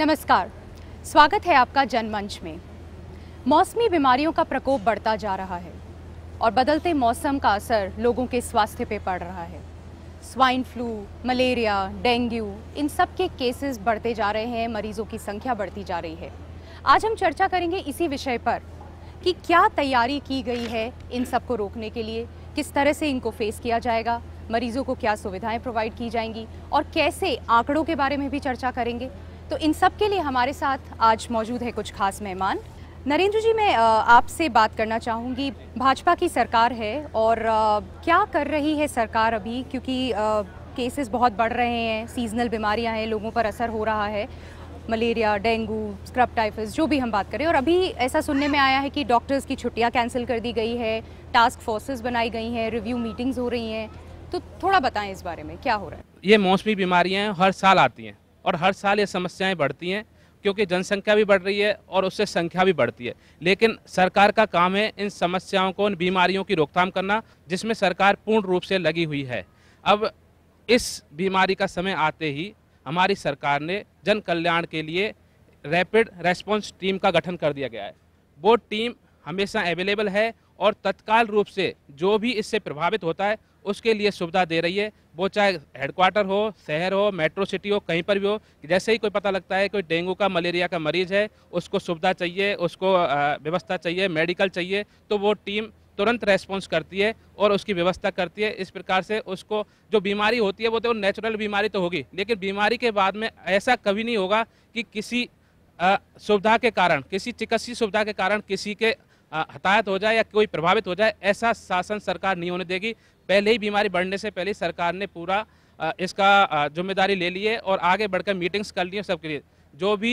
नमस्कार, स्वागत है आपका जनमंच में। मौसमी बीमारियों का प्रकोप बढ़ता जा रहा है और बदलते मौसम का असर लोगों के स्वास्थ्य पे पड़ रहा है। स्वाइन फ्लू, मलेरिया, डेंगू, इन सब के केसेस बढ़ते जा रहे हैं, मरीजों की संख्या बढ़ती जा रही है। आज हम चर्चा करेंगे इसी विषय पर कि क्या तैयारी की गई है इन सब को रोकने के लिए, किस तरह से इनको फेस किया जाएगा, मरीजों को क्या सुविधाएं प्रोवाइड की जाएंगी और कैसे आंकड़ों के बारे में भी चर्चा करेंगे। तो इन सब के लिए हमारे साथ आज मौजूद है कुछ खास मेहमान। नरेंद्र जी, मैं आपसे बात करना चाहूँगी। भाजपा की सरकार है और क्या कर रही है सरकार अभी, क्योंकि केसेस बहुत बढ़ रहे हैं, सीजनल बीमारियां हैं, लोगों पर असर हो रहा है, मलेरिया, डेंगू, स्क्रब टाइफस, जो भी हम बात करें। और अभी ऐसा सुनने में आया है कि डॉक्टर्स की छुट्टियां कैंसिल कर दी गई है, टास्क फोर्सेस बनाई गई हैं, रिव्यू मीटिंग्स हो रही हैं। तो थोड़ा बताएं इस बारे में क्या हो रहा है। ये मौसमी बीमारियां हर साल आती हैं और हर साल ये समस्याएं बढ़ती हैं, क्योंकि जनसंख्या भी बढ़ रही है और उससे संख्या भी बढ़ती है। लेकिन सरकार का काम है इन समस्याओं को, इन बीमारियों की रोकथाम करना, जिसमें सरकार पूर्ण रूप से लगी हुई है। अब इस बीमारी का समय आते ही हमारी सरकार ने जन कल्याण के लिए रैपिड रेस्पॉन्स टीम का गठन कर दिया गया है। वो टीम हमेशा अवेलेबल है और तत्काल रूप से जो भी इससे प्रभावित होता है उसके लिए सुविधा दे रही है। वो चाहे हेडक्वार्टर हो, शहर हो, मेट्रो सिटी हो, कहीं पर भी हो। जैसे ही कोई पता लगता है कोई डेंगू का, मलेरिया का मरीज है, उसको सुविधा चाहिए, उसको व्यवस्था चाहिए, मेडिकल चाहिए, तो वो टीम तुरंत रेस्पॉन्स करती है और उसकी व्यवस्था करती है। इस प्रकार से उसको जो बीमारी होती है वो तो नेचुरल बीमारी तो होगी, लेकिन बीमारी के बाद में ऐसा कभी नहीं होगा कि किसी सुविधा के कारण, किसी चिकित्सीय सुविधा के कारण किसी के हताहत हो जाए या कोई प्रभावित हो जाए। ऐसा शासन सरकार नहीं होने देगी। पहले ही बीमारी बढ़ने से पहले सरकार ने पूरा इसका जिम्मेदारी ले ली है और आगे बढ़कर मीटिंग्स कर ली है सबके लिए। जो भी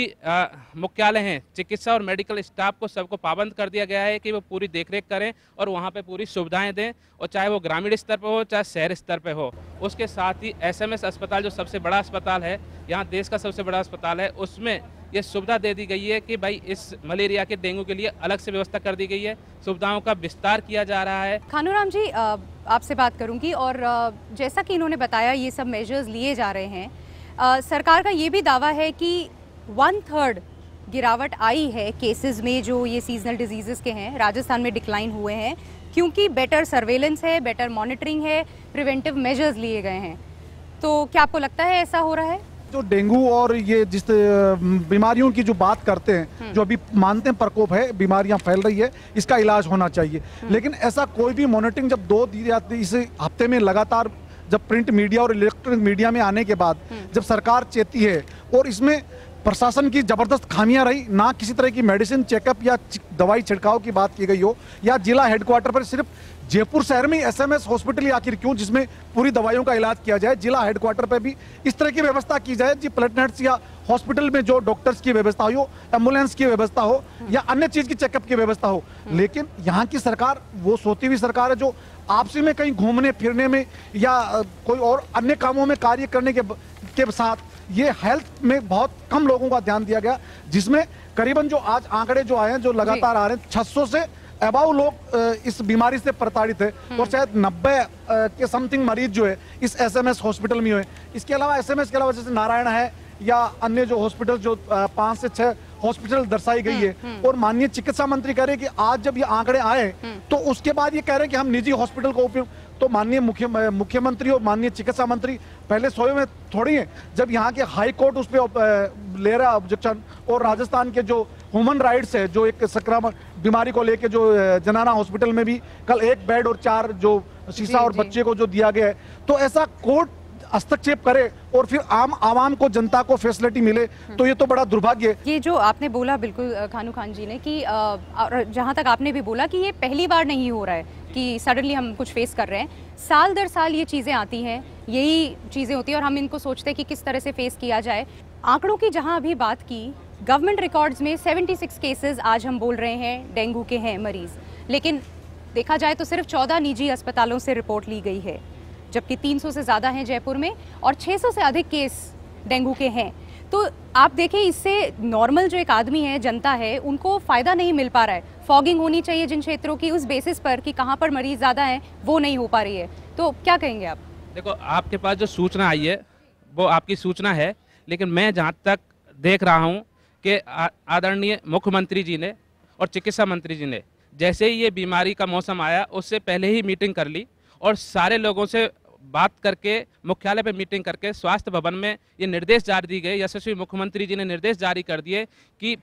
मुख्यालय हैं, चिकित्सा और मेडिकल स्टाफ को सबको पाबंद कर दिया गया है कि वो पूरी देखरेख करें और वहाँ पे पूरी सुविधाएं दें, और चाहे वो ग्रामीण स्तर पर हो चाहे शहर स्तर पर हो। उसके साथ ही एसएमएस अस्पताल, जो सबसे बड़ा अस्पताल है, यहाँ देश का सबसे बड़ा अस्पताल है, उसमें ये सुविधा दे दी गई है कि भाई इस मलेरिया के, डेंगू के लिए अलग से व्यवस्था कर दी गई है। सुविधाओं का विस्तार किया जा रहा है। खानूराम जी, आपसे बात करूंगी। और जैसा कि इन्होंने बताया, ये सब मेजर्स लिए जा रहे हैं। सरकार का ये भी दावा है कि 1/3 गिरावट आई है केसेस में जो ये सीजनल डिजीजेस के हैं। राजस्थान में डिक्लाइन हुए हैं क्योंकि बेटर सर्वेलेंस है, बेटर मॉनिटरिंग है, प्रिवेंटिव मेजर्स लिए गए हैं। तो क्या आपको लगता है ऐसा हो रहा है? जो डेंगू और ये जिस बीमारियों की जो बात करते हैं, जो अभी मानते हैं प्रकोप है, बीमारियां फैल रही है, इसका इलाज होना चाहिए, लेकिन ऐसा कोई भी मॉनिटरिंग जब 2 दी जाती है, इस हफ्ते में लगातार जब प्रिंट मीडिया और इलेक्ट्रॉनिक मीडिया में आने के बाद जब सरकार चेती है और इसमें प्रशासन की जबरदस्त खामियां रही, ना किसी तरह की मेडिसिन चेकअप या दवाई छिड़काव की बात की गई हो, या जिला हेडक्वार्टर पर सिर्फ जयपुर शहर में एसएमएस हॉस्पिटल ही आखिर क्यों, जिसमें पूरी दवाइयों का इलाज किया जाए, जिला हेडक्वार्टर पर भी इस तरह की व्यवस्था की जाए जी। प्लेटनेट्स या हॉस्पिटल में जो डॉक्टर्स की व्यवस्था हो, एम्बुलेंस की व्यवस्था हो या अन्य चीज की चेकअप की व्यवस्था हो। लेकिन यहाँ की सरकार वो सोती हुई सरकार है जो आपसी में कहीं घूमने फिरने में या कोई और अन्य कामों में कार्य करने के साथ ये हेल्थ में बहुत कम लोगों का ध्यान दिया गया, जिसमें करीबन जो आज आंकड़े जो आए हैं, जो लगातार आ रहे हैं, 600 से अबाउ लोग इस बीमारी से प्रताड़ित है और शायद 90 के समथिंग मरीज जो है इस एसएमएस हॉस्पिटल में हुए। इसके अलावा एसएमएस के अलावा जैसे नारायण है या अन्य जो हॉस्पिटल, जो 5 से 6 हॉस्पिटल दर्शाई गई है। और माननीय चिकित्सा मंत्री कह रहे हैं कि आज जब ये आंकड़े आए तो उसके बाद ये कह रहे हैं कि हम निजी हॉस्पिटल को उपयोग। तो माननीय मुख्यमंत्री और माननीय चिकित्सा मंत्री पहले सोए में थोड़ी है, जब यहाँ के हाई कोर्ट उस पर ले रहा ऑब्जेक्शन, और राजस्थान के जो ह्यूमन राइट्स है, जो एक संक्रामक बीमारी को लेके जो जनाना हॉस्पिटल में भी कल 1 बेड और 4 जो शीशा और बच्चे को जो दिया गया है, तो ऐसा कोर्ट हस्तक्षेप करे और फिर आम आवाम को, जनता को फैसिलिटी मिले, तो ये तो बड़ा दुर्भाग्य है। ये जो आपने बोला बिल्कुल खानू खान जी ने कि जहाँ तक आपने भी बोला कि ये पहली बार नहीं हो रहा है कि सडनली हम कुछ फेस कर रहे हैं। साल दर साल ये चीज़ें आती हैं, यही चीज़ें होती हैं और हम इनको सोचते हैं कि किस तरह से फेस किया जाए। आंकड़ों की जहाँ अभी बात की, गवर्नमेंट रिकॉर्ड्स में 76 केसेस आज हम बोल रहे हैं डेंगू के हैं मरीज, लेकिन देखा जाए तो सिर्फ 14 निजी अस्पतालों से रिपोर्ट ली गई है, जबकि 300 से ज़्यादा हैं जयपुर में और 600 से अधिक केस डेंगू के हैं। तो आप देखें, इससे नॉर्मल जो एक आदमी है, जनता है, उनको फ़ायदा नहीं मिल पा रहा है। फॉगिंग होनी चाहिए जिन क्षेत्रों की, उस बेसिस पर कि कहाँ पर मरीज़ ज़्यादा हैं, वो नहीं हो पा रही है। तो क्या कहेंगे आप? देखो, आपके पास जो सूचना आई है वो आपकी सूचना है, लेकिन मैं जहाँ तक देख रहा हूँ कि आदरणीय मुख्यमंत्री जी ने और चिकित्सा मंत्री जी ने जैसे ही ये बीमारी का मौसम आया उससे पहले ही मीटिंग कर ली और सारे लोगों से बात करके मुख्यालय पे मीटिंग करके स्वास्थ्य भवन में ये निर्देश जारी दी गए। यशस्वी मुख्यमंत्री जी ने निर्देश जारी कर दिए कि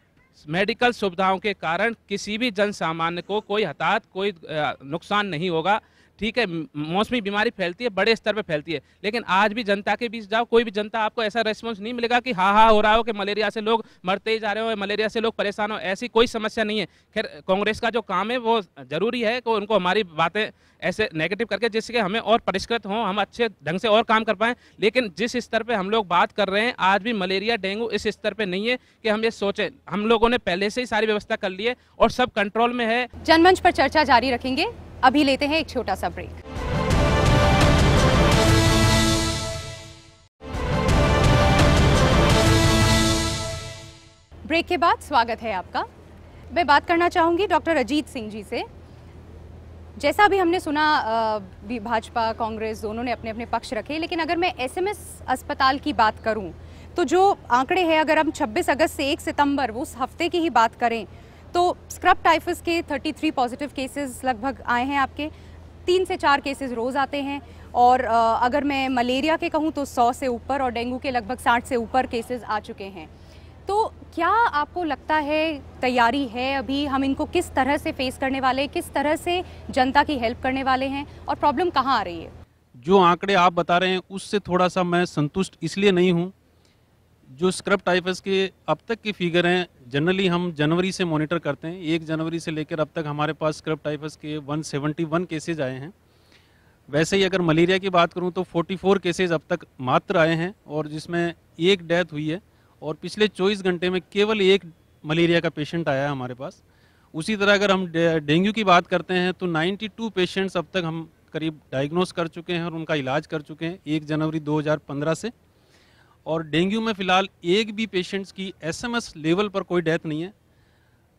मेडिकल सुविधाओं के कारण किसी भी जन सामान्य को कोई हताहत कोई नुकसान नहीं होगा। ठीक है, मौसमी बीमारी फैलती है, बड़े स्तर पे फैलती है, लेकिन आज भी जनता के बीच जाओ, कोई भी जनता आपको ऐसा रेस्पॉन्स नहीं मिलेगा कि हाँ हो रहा हो कि मलेरिया से लोग मरते ही जा रहे हो, मलेरिया से लोग परेशान हो, ऐसी कोई समस्या नहीं है। खैर, कांग्रेस का जो काम है वो जरूरी है कि उनको हमारी बातें ऐसे नेगेटिव करके जिससे हमें और परिष्कृत हों, हम अच्छे ढंग से और काम कर पाएं, लेकिन जिस स्तर पे हम लोग बात कर रहे हैं आज भी मलेरिया डेंगू इस स्तर पे नहीं है कि हम ये सोचें। हम लोगों ने पहले से ही सारी व्यवस्था कर ली है और सब कंट्रोल में है। जनमंच पर चर्चा जारी रखेंगे, अभी लेते हैं एक छोटा सा ब्रेक। ब्रेक के बाद स्वागत है आपका। मैं बात करना चाहूंगी डॉक्टर अजीत सिंह जी से। जैसा अभी हमने सुना, भाजपा कांग्रेस दोनों ने अपने अपने पक्ष रखे, लेकिन अगर मैं एसएमएस अस्पताल की बात करूं तो जो आंकड़े हैं, अगर हम 26 अगस्त से 1 सितंबर उस हफ्ते की ही बात करें तो स्क्रब टाइफस के 33 पॉजिटिव केसेस लगभग आए हैं आपके, 3 से 4 केसेस रोज़ आते हैं। और अगर मैं मलेरिया के कहूँ तो 100 से ऊपर और डेंगू के लगभग 60 से ऊपर केसेस आ चुके हैं। तो क्या आपको लगता है तैयारी है अभी, हम इनको किस तरह से फेस करने वाले, किस तरह से जनता की हेल्प करने वाले हैं और प्रॉब्लम कहाँ आ रही है? जो आंकड़े आप बता रहे हैं उससे थोड़ा सा मैं संतुष्ट इसलिए नहीं हूँ। जो स्क्रब टाइफस के अब तक के फिगर हैं, जनरली हम जनवरी से मॉनिटर करते हैं, 1 जनवरी से लेकर अब तक हमारे पास स्क्रब टाइफस के 171 केसेज आए हैं। वैसे ही अगर मलेरिया की बात करूं तो 44 केसेज अब तक मात्र आए हैं और जिसमें 1 डेथ हुई है और पिछले 24 घंटे में केवल 1 मलेरिया का पेशेंट आया है हमारे पास। उसी तरह अगर हम डेंगू की बात करते हैं तो 92 पेशेंट्स अब तक हम करीब डायग्नोस कर चुके हैं और उनका इलाज कर चुके हैं 1 जनवरी 2015 से। और डेंगू में फ़िलहाल एक भी पेशेंट्स की एसएमएस लेवल पर कोई डेथ नहीं है।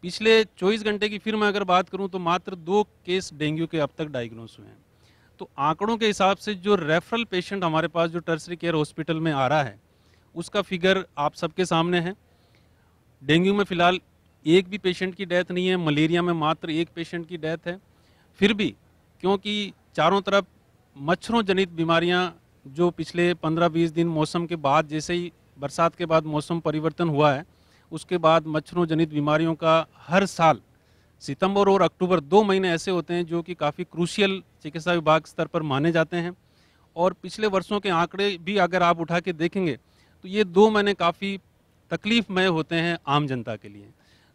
पिछले 24 घंटे की फिर मैं अगर बात करूं तो मात्र 2 केस डेंगू के अब तक डायग्नोस हुए हैं। तो आंकड़ों के हिसाब से जो रेफरल पेशेंट हमारे पास जो टर्सरी केयर हॉस्पिटल में आ रहा है उसका फिगर आप सबके सामने है। डेंगू में फ़िलहाल एक भी पेशेंट की डेथ नहीं है, मलेरिया में मात्र 1 पेशेंट की डेथ है। फिर भी क्योंकि चारों तरफ मच्छरों जनित बीमारियां जो पिछले 15-20 दिन मौसम के बाद, जैसे ही बरसात के बाद मौसम परिवर्तन हुआ है उसके बाद मच्छरों जनित बीमारियों का हर साल सितंबर और अक्टूबर 2 महीने ऐसे होते हैं जो कि काफ़ी क्रूशियल चिकित्सा विभाग स्तर पर माने जाते हैं। और पिछले वर्षों के आंकड़े भी अगर आप उठा के देखेंगे तो ये 2 महीने काफ़ी तकलीफ़मय होते हैं आम जनता के लिए।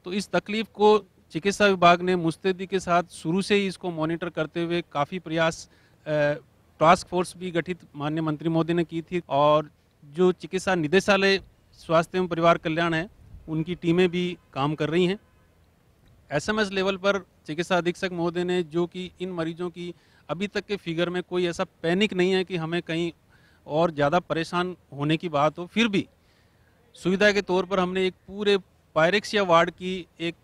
तो इस तकलीफ़ को चिकित्सा विभाग ने मुस्तैदी के साथ शुरू से ही इसको मॉनिटर करते हुए काफ़ी प्रयास, टास्क फोर्स भी गठित माननीय मंत्री महोदय ने की थी और जो चिकित्सा निदेशालय स्वास्थ्य एवं परिवार कल्याण है उनकी टीमें भी काम कर रही हैं। एसएमएस लेवल पर चिकित्सा अधीक्षक महोदय ने जो कि इन मरीजों की अभी तक के फिगर में कोई ऐसा पैनिक नहीं है कि हमें कहीं और ज़्यादा परेशान होने की बात हो, फिर भी सुविधा के तौर पर हमने एक पूरे पायरेक्सिया वार्ड की एक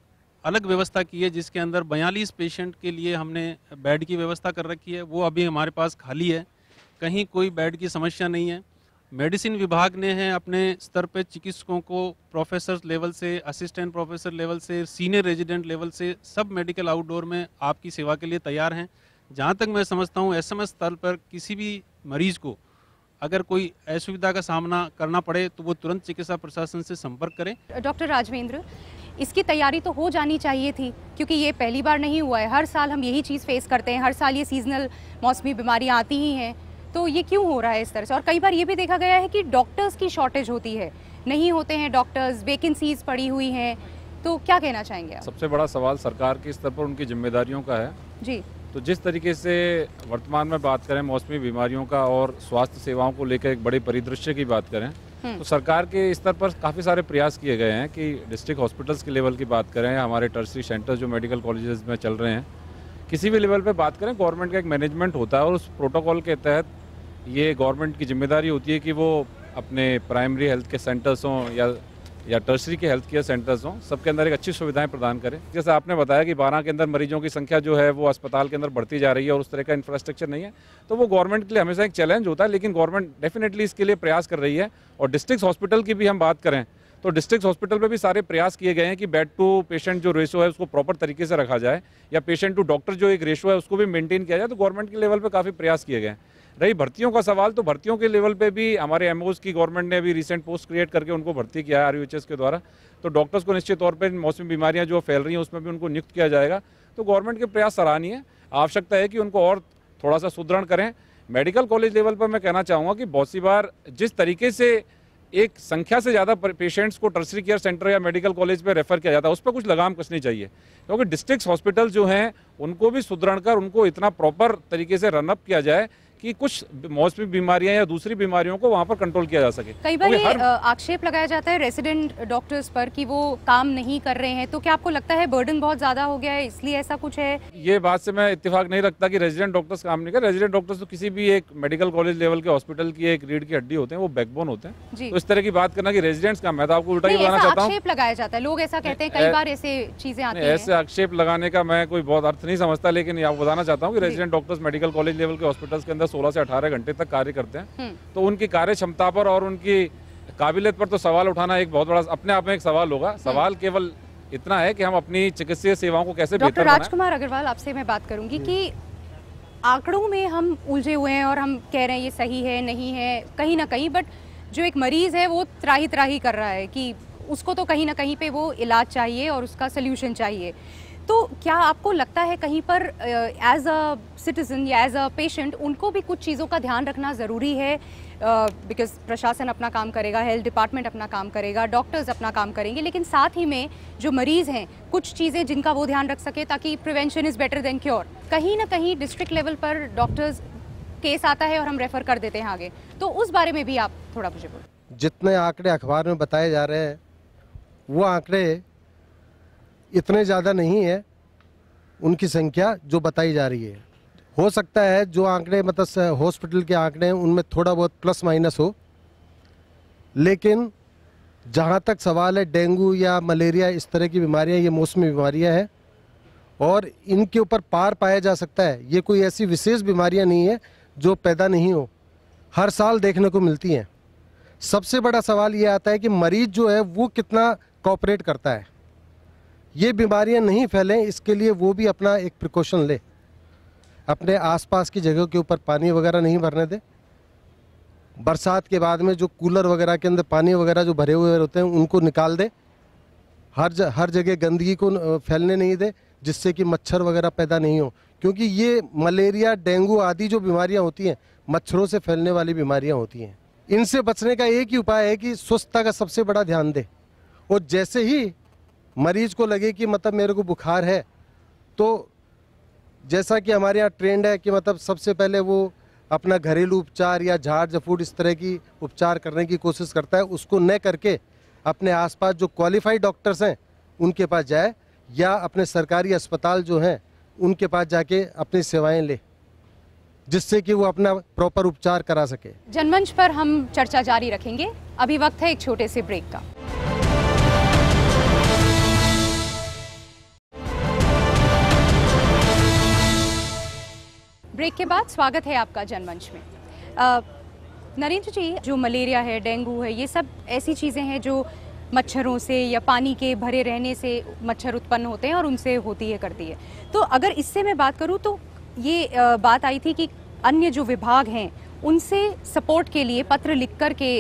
अलग व्यवस्था की है जिसके अंदर 42 पेशेंट के लिए हमने बेड की व्यवस्था कर रखी है। वो अभी हमारे पास खाली है, कहीं कोई बेड की समस्या नहीं है। मेडिसिन विभाग ने है अपने स्तर पे चिकित्सकों को प्रोफेसर लेवल से, असिस्टेंट प्रोफेसर लेवल से, सीनियर रेजिडेंट लेवल से सब मेडिकल आउटडोर में आपकी सेवा के लिए तैयार हैं। जहाँ तक मैं समझता हूँ एसएमएस स्तर पर किसी भी मरीज को अगर कोई असुविधा का सामना करना पड़े तो वो तुरंत चिकित्सा प्रशासन से संपर्क करें। डॉक्टर राजवेंद्र, इसकी तैयारी तो हो जानी चाहिए थी क्योंकि ये पहली बार नहीं हुआ है, हर साल हम यही चीज़ फेस करते हैं, हर साल ये सीजनल मौसमी बीमारियाँ आती ही हैं। तो ये क्यों हो रहा है इस तरह से? और कई बार ये भी देखा गया है कि डॉक्टर्स की शॉर्टेज होती है, नहीं होते हैं डॉक्टर्स, वैकेंसीज पड़ी हुई हैं। तो क्या कहना चाहेंगे आप? सबसे बड़ा सवाल सरकार के स्तर पर उनकी जिम्मेदारियों का है जी। तो जिस तरीके से वर्तमान में बात करें मौसमी बीमारियों का और स्वास्थ्य सेवाओं को लेकर एक बड़े परिदृश्य की बात करें तो सरकार के स्तर पर काफ़ी सारे प्रयास किए गए हैं कि डिस्ट्रिक्ट हॉस्पिटल्स के लेवल की बात करें, हमारे टर्सरी सेंटर जो मेडिकल कॉलेजेस में चल रहे हैं, किसी भी लेवल पे बात करें, गवर्नमेंट का एक मैनेजमेंट होता है और उस प्रोटोकॉल के तहत ये गवर्नमेंट की जिम्मेदारी होती है कि वो अपने प्राइमरी हेल्थ के सेंटर्स हों या टर्सरी के हेल्थ केयर सेंटर्स हों, सबके अंदर एक अच्छी सुविधाएं प्रदान करें। जैसे आपने बताया कि 12 के अंदर मरीजों की संख्या जो है वो अस्पताल के अंदर बढ़ती जा रही है और उस तरह का इंफ्रास्ट्रक्चर नहीं है, तो वो गवर्नमेंट के लिए हमेशा एक चैलेंज होता है, लेकिन गवर्नमेंट डेफिनेटली इसके लिए प्रयास कर रही है। और डिस्ट्रिक्ट हॉस्पिटल की भी हम बात करें तो डिस्ट्रिक्ट हॉस्पिटल में भी सारे प्रयास किए गए हैं कि बेड टू पेशेंट जो रेशो है उसको प्रॉपर तरीके से रखा जाए, या पेशेंट टू डॉक्टर जो एक रेशो है उसको भी मेंटेन किया जाए। तो गवर्नमेंट के लेवल पे काफ़ी प्रयास किए गए हैं। रही भर्तियों का सवाल, तो भर्तियों के लेवल पे भी हमारे एमओज की गवर्नमेंट ने अभी रिसेंट पोस्ट क्रिएट करके उनको भर्ती किया है RUHS के द्वारा। तो डॉक्टर्स को निश्चित तौर पर मौसमी बीमारियाँ जो फैल रही हैं उसमें भी उनको नियुक्त किया जाएगा। तो गवर्नमेंट के प्रयास सराहनीय है। आवश्यकता है कि उनको और थोड़ा सा सुदृढ़ करें। मेडिकल कॉलेज लेवल पर मैं कहना चाहूँगा कि बहुत सी बार जिस तरीके से एक संख्या से ज़्यादा पेशेंट्स को टर्शरी केयर सेंटर या मेडिकल कॉलेज पे रेफर किया जाता है, उस पर कुछ लगाम कसनी चाहिए, क्योंकि डिस्ट्रिक्ट हॉस्पिटल जो हैं उनको भी सुदृढ़ कर उनको इतना प्रॉपर तरीके से रनअप किया जाए कि कुछ मौसमी बीमारियां या दूसरी बीमारियों को वहां पर कंट्रोल किया जा सके। कई बार ये आक्षेप लगाया जाता है रेजिडेंट डॉक्टर्स पर कि वो काम नहीं कर रहे हैं, तो क्या आपको लगता है बर्डन बहुत ज्यादा हो गया है इसलिए ऐसा कुछ है? ये बात से मैं इत्तेफाक नहीं रखता कि रेजिडेंट डॉक्टर्स काम नहीं कर। रेजिडेंट डॉक्टर्स तो किसी भी एक मेडिकल कॉलेज लेवल के हॉस्पिटल की एक रीढ़ की हड्डी होते हैं, वो बैकबोन होते हैं। तो इस तरह की बात करना कि रेजिडेंट्स का, मैं तो आपको उल्टा ही बताना चाहता हूँ। आक्षेप लगाया जाता है, लोग ऐसा कहते हैं, कई बार ऐसे चीजें आती हैं। ऐसे आक्षेप लगाने का मैं कोई बहुत अर्थ नहीं समझता, लेकिन आपको बताना चाहता हूँ कि resident doctors medical college level के हॉस्पिटल्स के अंदर 16 से 18 घंटे तक कार्य करते हैं। तो उनकी कार्य क्षमता पर और उनकी काबिलियत पर तो सवाल उठाना एक बहुत बड़ा अपने आप में एक सवाल होगा। सवाल केवल इतना है कि हम अपनी चिकित्सीय सेवाओं को कैसे बेहतर बनाएं। डॉक्टर राजकुमार अग्रवाल, आपसे मैं बात करूंगी कि आंकड़ों में हम उलझे हुए हैं और हम कह रहे हैं ये सही है नहीं है कहीं ना कहीं, बट जो एक मरीज है वो त्राही त्राही कर रहा है कि उसको तो कहीं ना कहीं पे वो इलाज चाहिए और उसका सोल्यूशन चाहिए। तो क्या आपको लगता है कहीं पर एज अ सिटीजन या एज अ पेशेंट उनको भी कुछ चीज़ों का ध्यान रखना ज़रूरी है? बिकॉज प्रशासन अपना काम करेगा, हेल्थ डिपार्टमेंट अपना काम करेगा, डॉक्टर्स अपना काम करेंगे, लेकिन साथ ही में जो मरीज़ हैं कुछ चीज़ें जिनका वो ध्यान रख सके, ताकि prevention is better than cure. कहीं ना कहीं डिस्ट्रिक्ट लेवल पर डॉक्टर्स केस आता है और हम रेफ़र कर देते हैं आगे, तो उस बारे में भी आप थोड़ा मुझे बोलो। जितने आंकड़े अखबार में बताए जा रहे हैं वो आंकड़े इतने ज़्यादा नहीं है, उनकी संख्या जो बताई जा रही है। हो सकता है जो आंकड़े मतलब हॉस्पिटल के आंकड़े हैं उनमें थोड़ा बहुत प्लस माइनस हो, लेकिन जहाँ तक सवाल है डेंगू या मलेरिया इस तरह की बीमारियाँ, ये मौसमी बीमारियाँ हैं और इनके ऊपर पार पाया जा सकता है। ये कोई ऐसी विशेष बीमारियाँ नहीं है जो पैदा नहीं हो, हर साल देखने को मिलती हैं। सबसे बड़ा सवाल ये आता है कि मरीज जो है वो कितना कोऑपरेट करता है। ये बीमारियां नहीं फैलें इसके लिए वो भी अपना एक प्रिकॉशन ले, अपने आसपास की जगहों के ऊपर पानी वगैरह नहीं भरने दे। बरसात के बाद में जो कूलर वगैरह के अंदर पानी वगैरह जो भरे हुए होते हैं उनको निकाल दे। हर जगह गंदगी को फैलने नहीं दे जिससे कि मच्छर वगैरह पैदा नहीं हो, क्योंकि ये मलेरिया डेंगू आदि जो बीमारियां होती हैं मच्छरों से फैलने वाली बीमारियां होती हैं। इनसे बचने का एक ही उपाय है कि स्वच्छता का सबसे बड़ा ध्यान दे, और जैसे ही मरीज को लगे कि मतलब मेरे को बुखार है, तो जैसा कि हमारे यहाँ ट्रेंड है कि मतलब सबसे पहले वो अपना घरेलू उपचार या झाड़ झफूट इस तरह की उपचार करने की कोशिश करता है, उसको न करके अपने आसपास जो क्वालिफाइड डॉक्टर्स हैं उनके पास जाए या अपने सरकारी अस्पताल जो हैं उनके पास जाके अपनी सेवाएं ले, जिससे कि वो अपना प्रॉपर उपचार करा सके। जनमंच पर हम चर्चा जारी रखेंगे, अभी वक्त है एक छोटे से ब्रेक का। ब्रेक के बाद स्वागत है आपका जनमंच में। नरेंद्र जी, जो मलेरिया है, डेंगू है, ये सब ऐसी चीज़ें हैं जो मच्छरों से या पानी के भरे रहने से मच्छर उत्पन्न होते हैं और उनसे होती है करती है। तो अगर इससे मैं बात करूं तो ये बात आई थी कि अन्य जो विभाग हैं उनसे सपोर्ट के लिए पत्र लिख कर के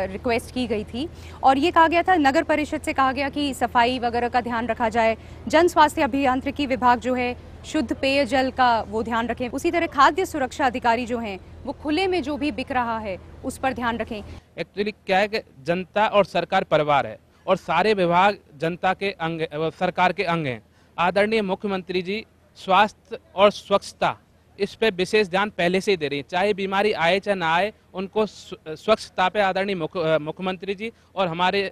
रिक्वेस्ट की गई थी और ये कहा गया था, नगर परिषद से कहा गया कि सफाई वगैरह का ध्यान रखा जाए, जन स्वास्थ्य अभियांत्रिकी विभाग जो है शुद्ध पेयजल का वो ध्यान रखें, उसी तरह खाद्य सुरक्षा अधिकारी जो हैं वो खुले में जो भी बिक रहा है उस पर ध्यान रखें। एक्चुअली क्या है कि जनता और सरकार परिवार है और सारे विभाग जनता के अंग, सरकार के अंग हैं। आदरणीय मुख्यमंत्री जी स्वास्थ्य और स्वच्छता इस पे विशेष ध्यान पहले से ही दे रही है, चाहे बीमारी आए चाहे ना आए, उनको स्वच्छता पे आदरणीय मुख्यमंत्री जी और हमारे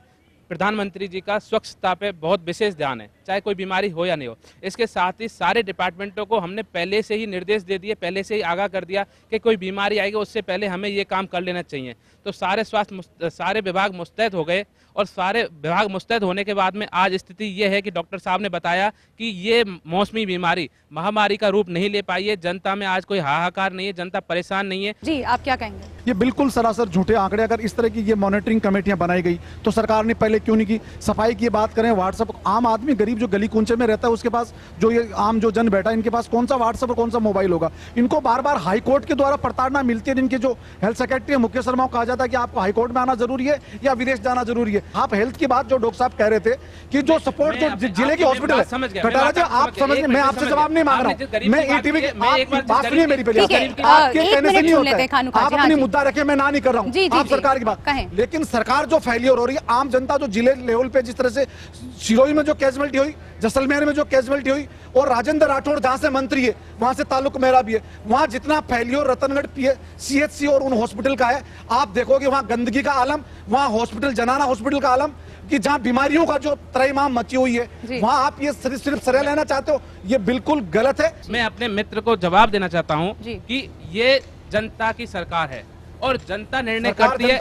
प्रधानमंत्री जी का स्वच्छता पे बहुत विशेष ध्यान है, चाहे कोई बीमारी हो या नहीं हो। इसके साथ ही सारे डिपार्टमेंटों को हमने पहले से ही निर्देश दे दिए, पहले से ही आगाह कर दिया कि कोई बीमारी आएगी उससे पहले हमें ये काम कर लेना चाहिए। तो सारे विभाग मुस्तैद हो गए और सारे विभाग मुस्तैद होने के बाद में आज स्थिति ये है कि डॉक्टर साहब ने बताया कि ये मौसमी बीमारी महामारी का रूप नहीं ले पाई है। जनता में आज कोई हाहाकार नहीं है, जनता परेशान नहीं है। जी, आप क्या कहेंगे? ये बिल्कुल सरासर झूठे आंकड़े। अगर इस तरह की ये मॉनिटरिंग कमेटियां बनाई गई तो सरकार ने पहले क्यों नहीं की? सफाई की बात करें, व्हाट्सएप, आम आदमी गरीब जो गली कूंचे में रहता है उसके पास, जो ये आम जो जन बैठा है, इनके पास कौन सा व्हाट्सएप और कौन सा मोबाइल होगा? इनको बार बार हाईकोर्ट के द्वारा प्रताड़ना मिलती है। इनके जो हेल्थ सेक्रेटरी है मुकेश शर्मा को कहा जाता है कि आपको हाईकोर्ट में आना जरूरी है या विदेश जाना जरूरी है। आप हेल्थ की बात जो डॉक्टर साहब कह रहे थे कि जो सपोर्ट जो जिले के हॉस्पिटल है, कटारा जी आप समझ, मैं आपसे जवाब नहीं मांग रहा हूँ, मैं ईटीवी की बात सुनिए मेरी पहले, आपके कहने से नहीं होता है, आप अपनी मुद्दा रखे, मैं ना नहीं कर रहा हूँ, आप सरकार की बात। लेकिन सरकार जो फेलियर हो रही है, आम जनता जो जिले लेवल पे जिस तरह से सिरोही में जो कैजुअलिटी हुई, जैसलमेर में जो कैजुअलिटी हुई, और राजेंद्र राठौड़ जहां से मंत्री है वहां से ताल्लुक मेरा भी है, वहां जितना फेलियर रतनगढ़ सीएचसी और उन हॉस्पिटल का है, आप देखोगे वहां गंदगी का आलम, वहां हॉस्पिटल जनाना हॉस्पिटल का आलम, कि जहां बीमारियों का जो त्रयमाम मची हुई है, वहां आप ये सिर्फ श्रेय लेना चाहते हो, ये बिल्कुल गलत है। मैं अपने मित्र को जवाब देना चाहता हूं कि ये जनता की सरकार है और जनता निर्णय करती है,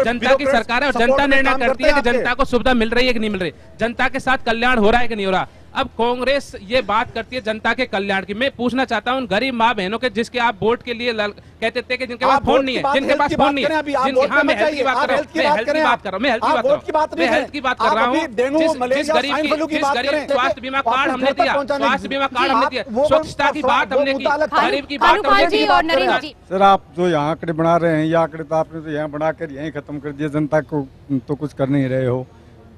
जनता की सरकार है और जनता निर्णय करती है कि जनता को सुविधा मिल रही है कि नहीं मिल रही, जनता के साथ कल्याण हो रहा है कि नहीं हो रहा। अब कांग्रेस ये बात करती है जनता के कल्याण की। मैं पूछना चाहता हूं उन गरीब माँ बहनों के जिसके आप वोट के लिए कहते थे कि जिनके पास फोन नहीं है, जिनके पास फोन नहीं है, हाँ मैं हेल्थ की बात कर रहा हूँ, मैं हेल्थ की बात कर रहा हूँ, मैं हेल्थ की बात कर रहा हूँ, जिस गरीब स्वास्थ्य बीमा कार्ड हमने दिया, स्वास्थ्य बीमा कार्ड हमने दिया, स्वच्छता की बात हमने की, गरीब की बात हमने की। सर आप जो यहाँ आंकड़े बना रहे हैं, ये आंकड़े तो आपने तो यहाँ बनाकर यहीं खत्म कर दिया, जनता को तो कुछ कर नहीं रहे हो,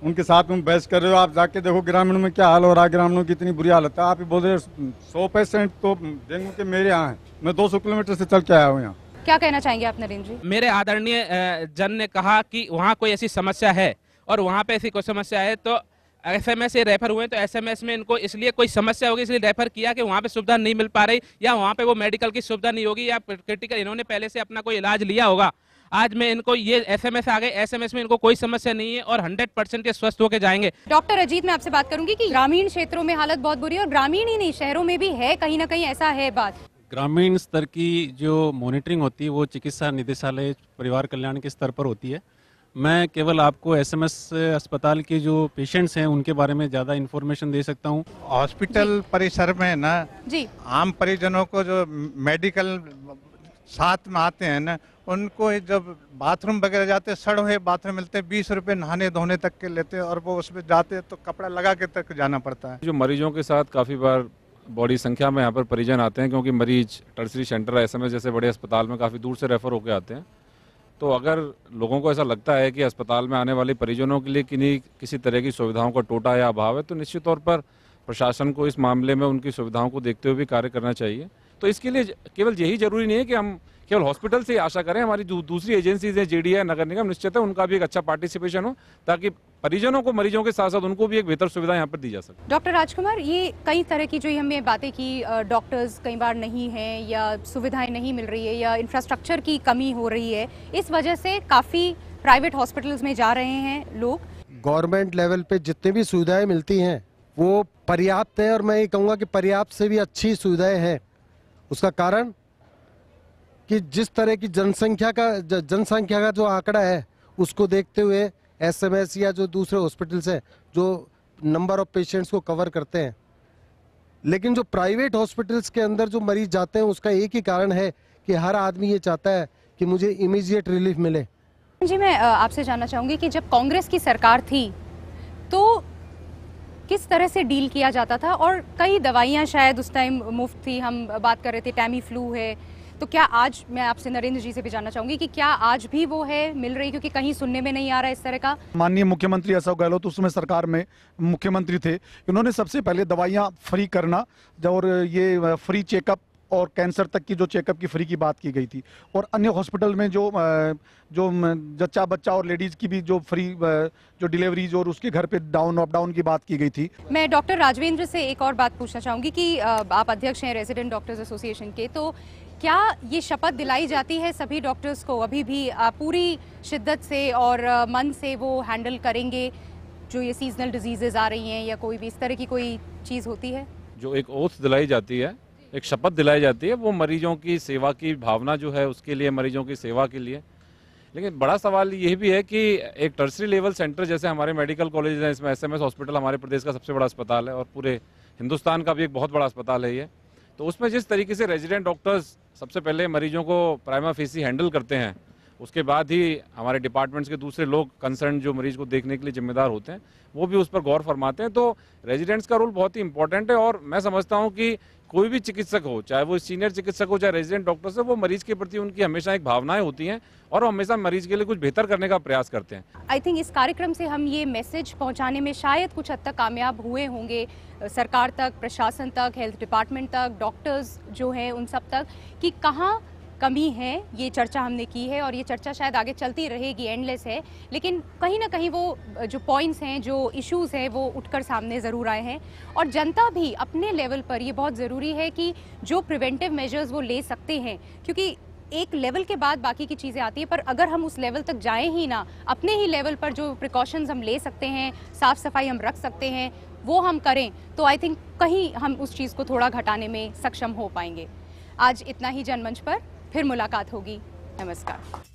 उनके साथ में बहस कर रहे हो। आप जाके देखो ग्रामीण में क्या हाल हो रहा है, ग्रामीणों की इतनी बुरी हालत है। आप ही बोल रहे 100% तो डेंगू के मेरे यहाँ है, मैं 200 किलोमीटर से चल के आया हूँ यहाँ। क्या कहना चाहेंगे आप नरेंद्र जी? मेरे आदरणीय जन ने कहा कि वहाँ कोई ऐसी समस्या है और वहाँ पे ऐसी कोई समस्या है तो SMS से रेफर हुए, तो SMS में इनको इसलिए कोई समस्या होगी इसलिए रेफर किया कि वहाँ पे सुविधा नहीं मिल पा रही या वहाँ पे वो मेडिकल की सुविधा नहीं होगी या क्रिटिकल इन्होंने पहले से अपना कोई इलाज लिया होगा। आज में इनको ये SMS आ गए, SMS में इनको कोई समस्या नहीं है और 100% ये स्वस्थ होकर जाएंगे। डॉक्टर अजीत, मैं आपसे बात करूंगी कि ग्रामीण क्षेत्रों में हालत बहुत बुरी है और ग्रामीण ही नहीं शहरों में भी है, कहीं ना कहीं ऐसा है बात। ग्रामीण स्तर की जो मॉनिटरिंग होती है वो चिकित्सा निदेशालय परिवार कल्याण के स्तर पर होती है। मैं केवल आपको SMS अस्पताल के जो पेशेंट्स हैं उनके बारे में ज़्यादा इन्फॉर्मेशन दे सकता हूँ। हॉस्पिटल परिसर में ना जी आम परिजनों को जो मेडिकल साथ में आते हैं ना, उनको जब बाथरूम वगैरह जाते हैं, सड़े हुए बाथरूम मिलते हैं, 20 रुपए नहाने धोने तक के लेते हैं और वो उसमें जाते हैं तो कपड़ा लगा के तक जाना पड़ता है। जो मरीजों के साथ काफ़ी बार बड़ी संख्या में यहाँ पर परिजन आते हैं, क्योंकि मरीज टर्सरी सेंटर SMS जैसे बड़े अस्पताल में काफ़ी दूर से रेफर होकर आते हैं। तो अगर लोगों को ऐसा लगता है कि अस्पताल में आने वाले परिजनों के लिए किसी तरह की सुविधाओं का टोटा या अभाव है, तो निश्चित तौर पर प्रशासन को इस मामले में उनकी सुविधाओं को देखते हुए भी कार्य करना चाहिए। तो इसके लिए केवल यही जरूरी नहीं है कि हम केवल हॉस्पिटल से आशा करें, हमारी दूसरी एजेंसीज हैं, JDA, नगर निगम, निश्चित है उनका भी एक अच्छा पार्टिसिपेशन हो ताकि परिजनों को, मरीजों के साथ साथ उनको भी एक बेहतर सुविधा यहाँ पर दी जा सके। डॉक्टर राजकुमार, ये कई तरह की जो हमने बातें की, डॉक्टर्स कई बार नहीं हैं या सुविधाएं नहीं मिल रही है या इंफ्रास्ट्रक्चर की कमी हो रही है, इस वजह से काफ़ी प्राइवेट हॉस्पिटल्स में जा रहे हैं लोग। गवर्नमेंट लेवल पे जितनी भी सुविधाएं मिलती हैं वो पर्याप्त है और मैं ये कहूँगा कि पर्याप्त से भी अच्छी सुविधाएं हैं। उसका कारण कि जिस तरह की जनसंख्या का जो आंकड़ा है उसको देखते हुए SMS या जो दूसरे हॉस्पिटल्स हैं जो नंबर ऑफ पेशेंट्स को कवर करते हैं, लेकिन जो प्राइवेट हॉस्पिटल्स के अंदर जो मरीज जाते हैं उसका एक ही कारण है कि हर आदमी ये चाहता है कि मुझे इमीडिएट रिलीफ मिले। जी, मैं आपसे जानना चाहूँगी कि जब कांग्रेस की सरकार थी तो किस तरह से डील किया जाता था और कई दवाइयाँ शायद उस टाइम मुफ्त थी, हम बात कर रहे थे टैमी फ्लू है, तो क्या आज, मैं आपसे नरेंद्र जी से भी जानना चाहूंगी कि क्या आज भी वो है, मिल रही, क्योंकि कहीं सुनने में नहीं आ रहा है इस तरह का। माननीय मुख्यमंत्री अशोक गहलोत उस समय सरकार में मुख्यमंत्री थे, उन्होंने सबसे पहले दवाइयाँ फ्री करना और ये फ्री चेकअप और कैंसर तक की जो चेकअप की फ्री की बात की गई थी और अन्य हॉस्पिटल में जो जच्चा बच्चा और लेडीज की भी जो फ्री जो डिलीवरीज और उसके घर पे अप डाउन की बात की गई थी। मैं डॉक्टर राजवेंद्र से एक और बात पूछना चाहूंगी कि आप अध्यक्ष हैं रेजिडेंट डॉक्टर्स एसोसिएशन के, तो क्या ये शपथ दिलाई जाती है सभी डॉक्टर्स को अभी भी पूरी शिद्दत से और मन से वो हैंडल करेंगे जो ये सीजनल डिजीजेज आ रही हैं या कोई भी इस तरह की कोई चीज़ होती है? जो एक ओथ दिलाई जाती है, एक शपथ दिलाई जाती है, वो मरीजों की सेवा की भावना जो है उसके लिए, मरीजों की सेवा के लिए, लेकिन बड़ा सवाल ये भी है कि एक टर्सरी लेवल सेंटर जैसे हमारे मेडिकल कॉलेज हैं, इसमें एसएमएस हॉस्पिटल हमारे प्रदेश का सबसे बड़ा अस्पताल है और पूरे हिंदुस्तान का भी एक बहुत बड़ा अस्पताल है ये, तो उसमें जिस तरीके से रेजिडेंट डॉक्टर्स सबसे पहले मरीजों को प्राइमा फेसी हैंडल करते हैं, उसके बाद ही हमारे डिपार्टमेंट्स के दूसरे लोग कंसर्न जो मरीज को देखने के लिए जिम्मेदार होते हैं वो भी उस पर गौर फरमाते हैं। तो रेजिडेंट्स का रोल बहुत ही इंपॉर्टेंट है और मैं समझता हूँ कि कोई भी चिकित्सक हो, चाहे वो सीनियर चिकित्सक हो चाहे रेजिडेंट डॉक्टर से, वो मरीज के प्रति उनकी हमेशा एक भावनाएं होती हैं और वो हमेशा मरीज के लिए कुछ बेहतर करने का प्रयास करते हैं। आई थिंक इस कार्यक्रम से हम ये मैसेज पहुंचाने में शायद कुछ हद तक कामयाब हुए होंगे, सरकार तक, प्रशासन तक, हेल्थ डिपार्टमेंट तक, डॉक्टर्स जो हैं उन सब तक, कि कहाँ कमी है। ये चर्चा हमने की है और ये चर्चा शायद आगे चलती रहेगी, एंडलेस है, लेकिन कहीं ना कहीं वो जो पॉइंट्स हैं, जो इश्यूज़ हैं, वो उठकर सामने ज़रूर आए हैं। और जनता भी अपने लेवल पर, ये बहुत ज़रूरी है कि जो प्रिवेंटिव मेजर्स वो ले सकते हैं, क्योंकि एक लेवल के बाद बाकी की चीज़ें आती है, पर अगर हम उस लेवल तक जाएं ही ना, अपने ही लेवल पर जो प्रिकॉशंस हम ले सकते हैं, साफ़ सफाई हम रख सकते हैं, वो हम करें, तो आई थिंक कहीं हम उस चीज़ को थोड़ा घटाने में सक्षम हो पाएंगे। आज इतना ही जनमंच पर, फिर मुलाकात होगी। नमस्कार।